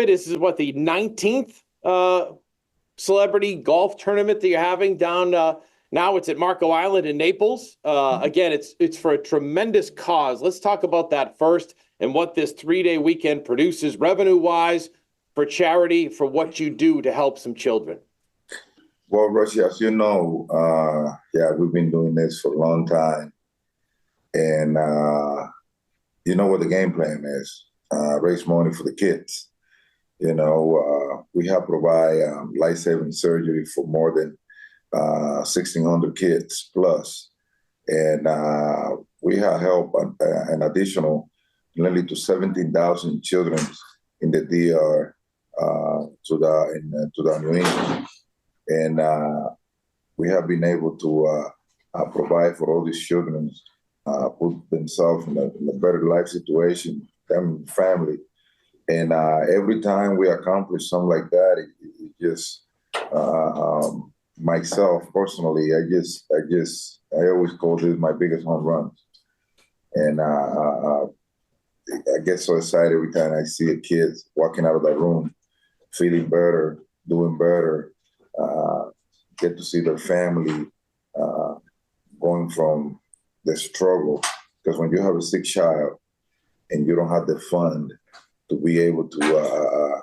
this is what, the 19th celebrity golf tournament that you're having down now. It's at Marco Island in Naples. Again, it's for a tremendous cause. Let's talk about that first and what this 3-day weekend produces revenue-wise for charity, for what you do to help some children. Well, Roche, as you know, we've been doing this for a long time. And you know what the game plan is, raise money for the kids. We have provide life-saving surgery for more than 1,600 kids plus. And we have helped an additional nearly to 17,000 children in the DR to the New England. And we have been able to provide for all these children, put themselves in a better life situation, them and family. And every time we accomplish something like that, it just myself personally, I always call this my biggest home runs. And I get so excited every time I see a kid walking out of that room, feeling better, doing better, get to see their family going from the struggle. Because when you have a sick child and you don't have the fund to be able to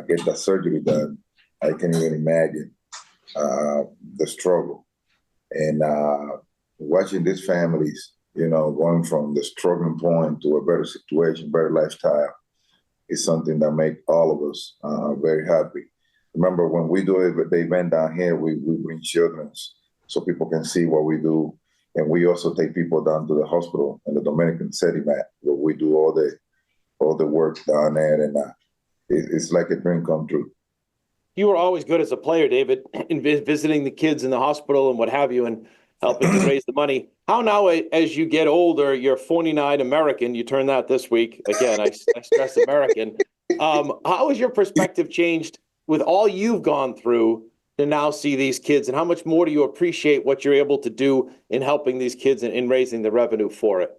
get that surgery done, I can't even imagine the struggle. And watching these families, going from the struggling point to a better situation, better lifestyle, is something that makes all of us very happy. Remember, when we do the event down here, we bring children so people can see what we do. And we also take people down to the hospital in the Dominican City, where we do all the work down there. And it's like a dream come true. You were always good as a player, David, in visiting the kids in the hospital and what have you, and helping to raise the money. How now, as you get older, you're 49 American, you turned that this week. Again, I stress American. How has your perspective changed with all you've gone through to now see these kids, and how much more do you appreciate what you're able to do in helping these kids and in raising the revenue for it?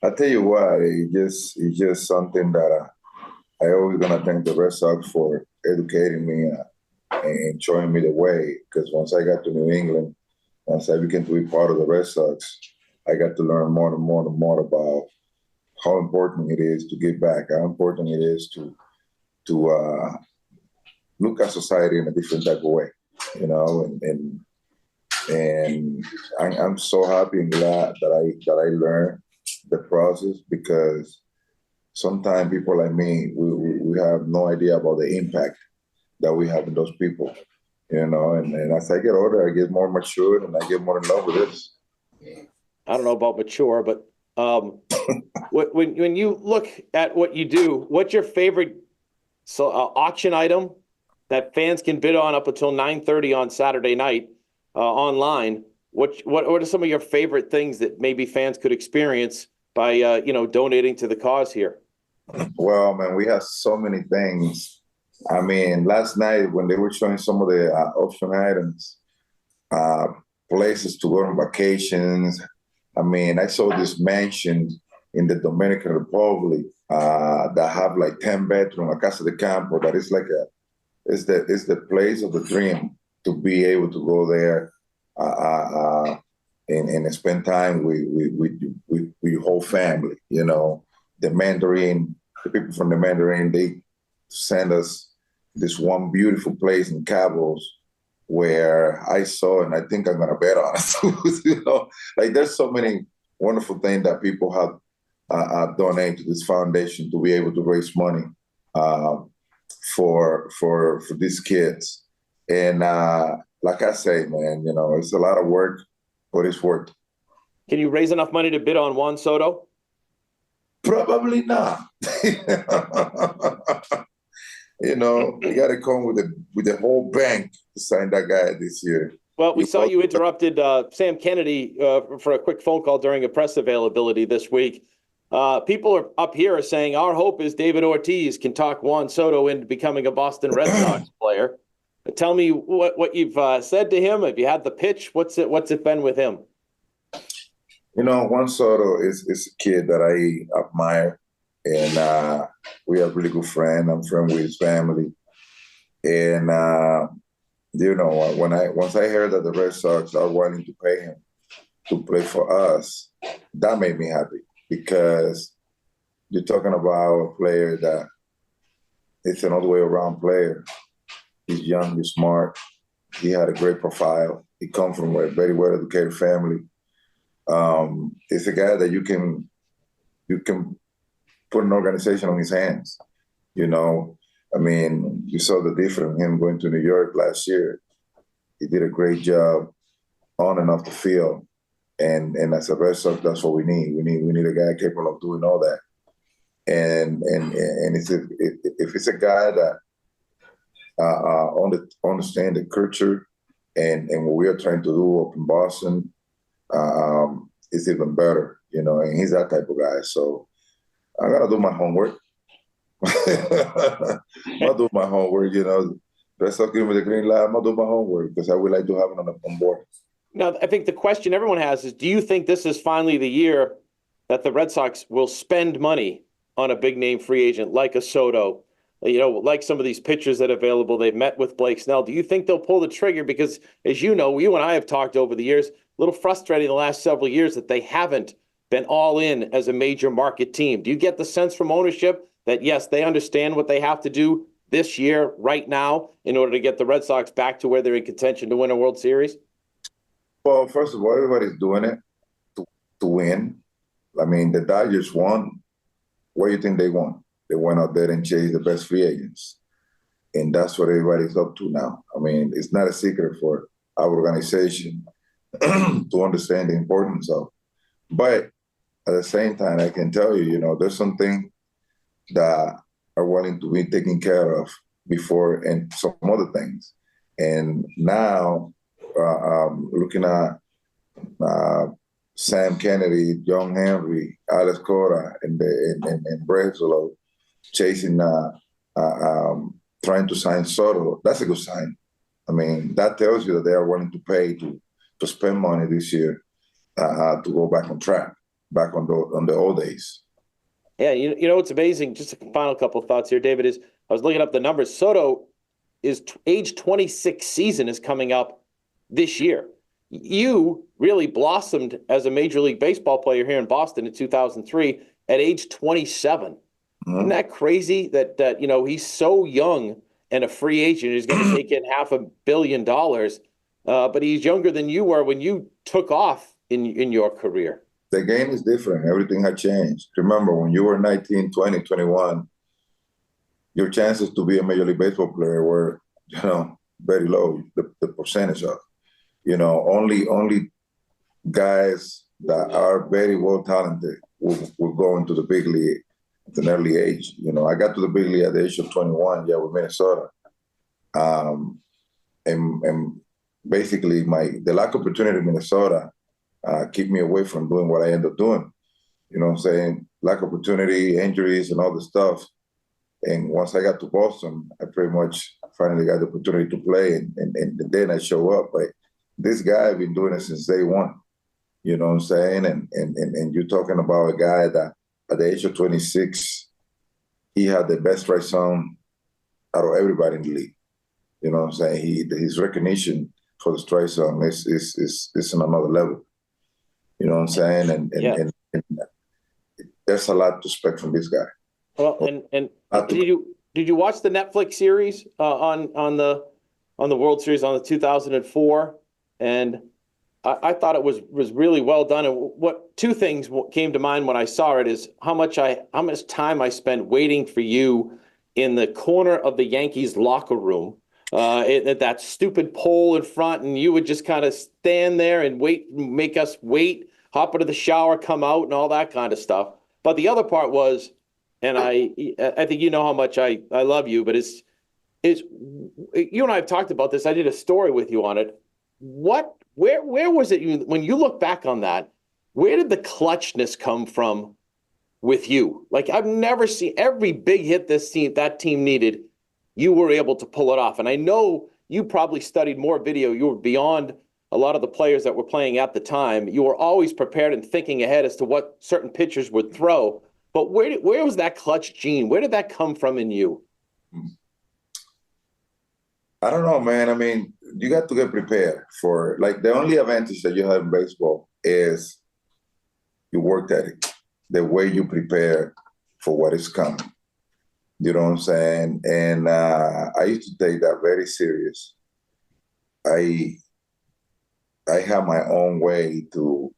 I tell you what, it's just something that I always gonna thank the Red Sox for educating me and showing me the way. Because once I got to New England, once I began to be part of the Red Sox, I got to learn more and more and more about how important it is to give back, how important it is to look at society in a different type of way, and I'm so happy and glad that I learned the process, because sometimes people like me, we have no idea about the impact that we have in those people, and as I get older, I get more mature and I get more in love with this. I don't know about mature, but when you look at what you do, what's your favorite auction item that fans can bid on up until 9:30 on Saturday night online? What are some of your favorite things that maybe fans could experience by donating to the cause here? Well, man, we have so many things. I mean, last night when they were showing some of the auction items, places to go on vacations. I mean, I saw this mansion in the Dominican Republic that have like 10 bedrooms, a casa de campo, that is like it's the place of the dream to be able to go there and spend time with your whole family. The Mandarin, the people from the Mandarin, they send us this one beautiful place in Cabos where I saw, and I think I'm gonna bet on it. Like there's so many wonderful things that people have donated to this foundation to be able to raise money for these kids. And like I say, man, it's a lot of work, but it's worth it. Can you raise enough money to bid on Juan Soto? Probably not. You got to come with the whole bank to sign that guy this year. Well, we saw you interrupted Sam Kennedy for a quick phone call during a press availability this week. People up here are saying our hope is David Ortiz can talk Juan Soto into becoming a Boston Red Sox player. Tell me what you've said to him. Have you had the pitch? What's it been with him? Juan Soto is a kid that I admire. and we are really good friends. I'm friend with his family, and once I heard that the Red Sox are wanting to pay him to play for us, that made me happy because you're talking about a player that it's an all the way around player. He's young, he's smart, he had a great profile. He comes from a very well educated family. It's a guy that you can put an organization on his hands. You know, I mean, you saw the difference him going to New York last year. He did a great job on and off the field. And as a Red Sox, that's what we need. We need a guy capable of doing all that. And if it's a guy that understand the culture and what we are trying to do up in Boston, it's even better, and he's that type of guy. So I gotta do my homework. I'll do my homework, Red Sox give me the green light, I'm gonna do my homework because I would like to have him on board. Now, I think the question everyone has is, do you think this is finally the year that the Red Sox will spend money on a big name free agent like a Soto, like some of these pitchers that are available? They've met with Blake Snell. Do you think they'll pull the trigger? Because as you know, you and I have talked over the years, a little frustrating the last several years that they haven't been all in as a major market team. Do you get the sense from ownership that, yes, they understand what they have to do this year, right now, in order to get the Red Sox back to where they're in contention to win a World Series? Well, first of all, everybody's doing it to win. I mean, the Dodgers won. What do you think they won? They went out there and chased the best free agents. And that's what everybody's up to now. I mean, it's not a secret for our organization to understand the importance of. But at the same time, I can tell you, there's something that are willing to be taken care of before and some other things. And now, looking at Sam Kennedy, John Henry, Alex Cora, and Brezolo chasing, trying to sign Soto, that's a good sign. I mean, that tells you that they are willing to pay to spend money this year to go back on track, back on the old days. Yeah, it's amazing. Just a final couple of thoughts here, David, is I was looking up the numbers. Soto is age 26 season is coming up this year. You really blossomed as a Major League Baseball player here in Boston in 2003 at age 27. Mm-hmm. Isn't that crazy that he's so young and a free agent? He's going to take in $500 million, but he's younger than you were when you took off in your career. The game is different. Everything had changed. Remember, when you were 19, 20, 21, your chances to be a Major League Baseball player were, very low, the percentage of. Only guys that are very well talented will go into the big league at an early age. I got to the big league at the age of 21, with Minnesota. And basically the lack of opportunity in Minnesota keep me away from doing what I end up doing. You know what I'm saying? Lack of opportunity, injuries, and all the stuff. And once I got to Boston, I pretty much finally got the opportunity to play, and then I show up. But this guy, I've been doing it since day one. You know what I'm saying? And you're talking about a guy that at the age of 26, he had the best strike zone out of everybody in the league. You know what I'm saying? His recognition for the strike zone is on another level. You know what I'm saying? And there's a lot to expect from this guy. Well, and did you watch the Netflix series on the World Series on the 2004? And I thought it was really well done. And two things came to mind when I saw it is how much time I spent waiting for you in the corner of the Yankees locker room at that stupid pole in front, and you would just kind of stand there and wait, make us wait, hop into the shower, come out, and all that kind of stuff. But the other part was, and I think you know how much I love you, but is you and I have talked about this. I did a story with you on it. Where was it when you look back on that? Where did the clutchness come from with you? Like, I've never seen every big hit that team needed. You were able to pull it off, and I know you probably studied more video. You were beyond a lot of the players that were playing at the time. You were always prepared and thinking ahead as to what certain pitchers would throw. but where was that clutch gene? Where did that come from in you? I don't know, man. I mean, you got to get prepared for, like, the only advantage that you have in baseball is your work ethic, the way you prepare for what is coming. You know what I'm saying? And I used to take that very serious. I have my own way to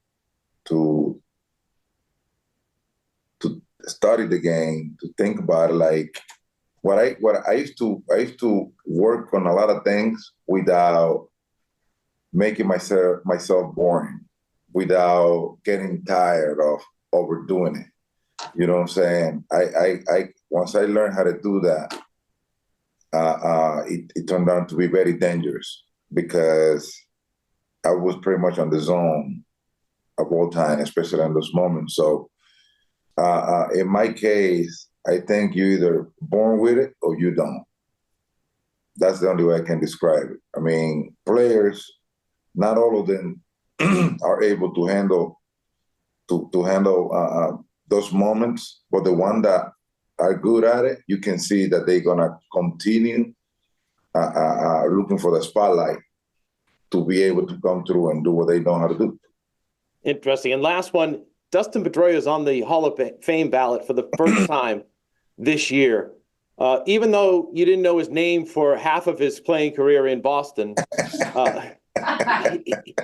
study the game, to think about it. Like what I used to work on a lot of things without making myself boring, without getting tired of overdoing it. You know what I'm saying? I once I learned how to do that, it turned out to be very dangerous because I was pretty much on the zone of all time, especially in those moments. So in my case, I think you either born with it or you don't. That's the only way I can describe it. I mean, players, not all of them are able to handle those moments, but the one that are good at it, you can see that they're gonna continue looking for the spotlight to be able to come through and do what they know how to do. Interesting. And last one, Dustin Pedroia is on the Hall of Fame ballot for the first time this year. Even though you didn't know his name for half of his playing career in Boston,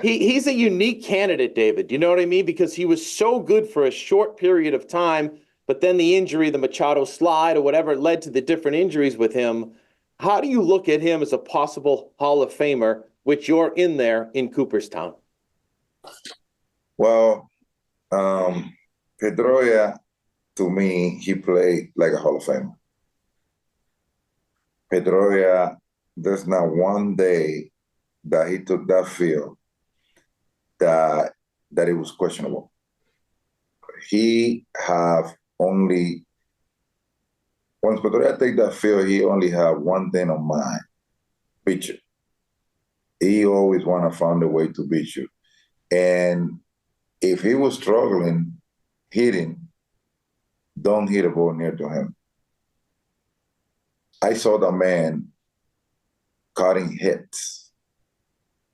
he's a unique candidate, David. You know what I mean? Because he was so good for a short period of time, but then the injury, the Machado slide or whatever, led to the different injuries with him. How do you look at him as a possible Hall of Famer, which you're in there in Cooperstown? Well, Pedroia, to me, he played like a Hall of Famer. Pedroia, there's not one day that he took that field that it was questionable. He have only, once Pedroia take that field, he only have one thing on mind: beat you. He always want to find a way to beat you. And if he was struggling hitting, don't hit a ball near to him. I saw the man cutting hits,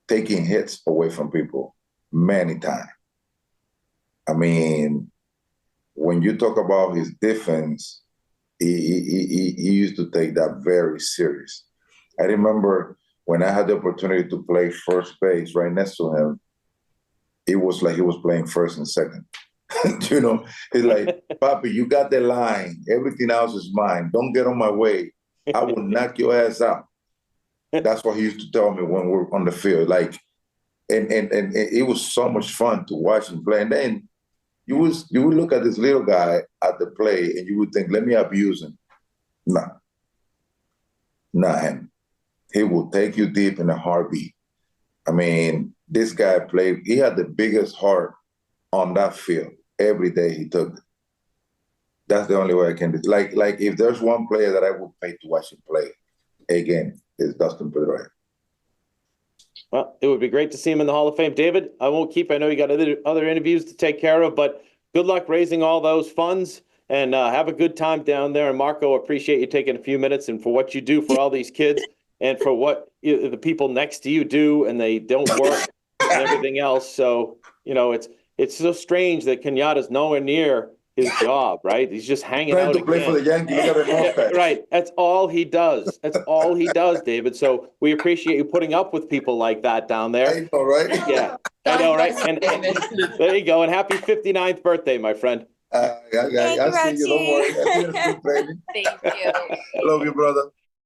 taking hits away from people many times. I mean, when you talk about his defense, he used to take that very serious. I remember when I had the opportunity to play first base right next to him, it was like he was playing first and second. You know, he's like, Papi, you got the line. Everything else is mine. Don't get on my way. I will knock your ass out. That's what he used to tell me when we were on the field. Like, and it was so much fun to watch him play. And then you would look at this little guy at the play and you would think, let me abuse him. Nah, him. He will take you deep in a heartbeat. I mean, this guy played, he had the biggest heart on that field every day he took it. That's the only way I can do it. Like if there's one player that I would pay to watch him play again, it's Dustin Pedroia. Well, it would be great to see him in the Hall of Fame. David, I won't keep, I know you got other interviews to take care of, but good luck raising all those funds and have a good time down there. And Marco, appreciate you taking a few minutes and for what you do for all these kids and for what the people next to you do, and they don't work and everything else. So, you know, it's so strange that Kenyatta's nowhere near his job, right? He's just hanging out to play for the Yankees. Look at the mustache. Right. That's all he does. That's all he does, David. So we appreciate you putting up with people like that down there. I know, right? Yeah, I know, right? And there you go. And happy 59th birthday, my friend. I see you. Don't worry. Thank you. I love you, brother.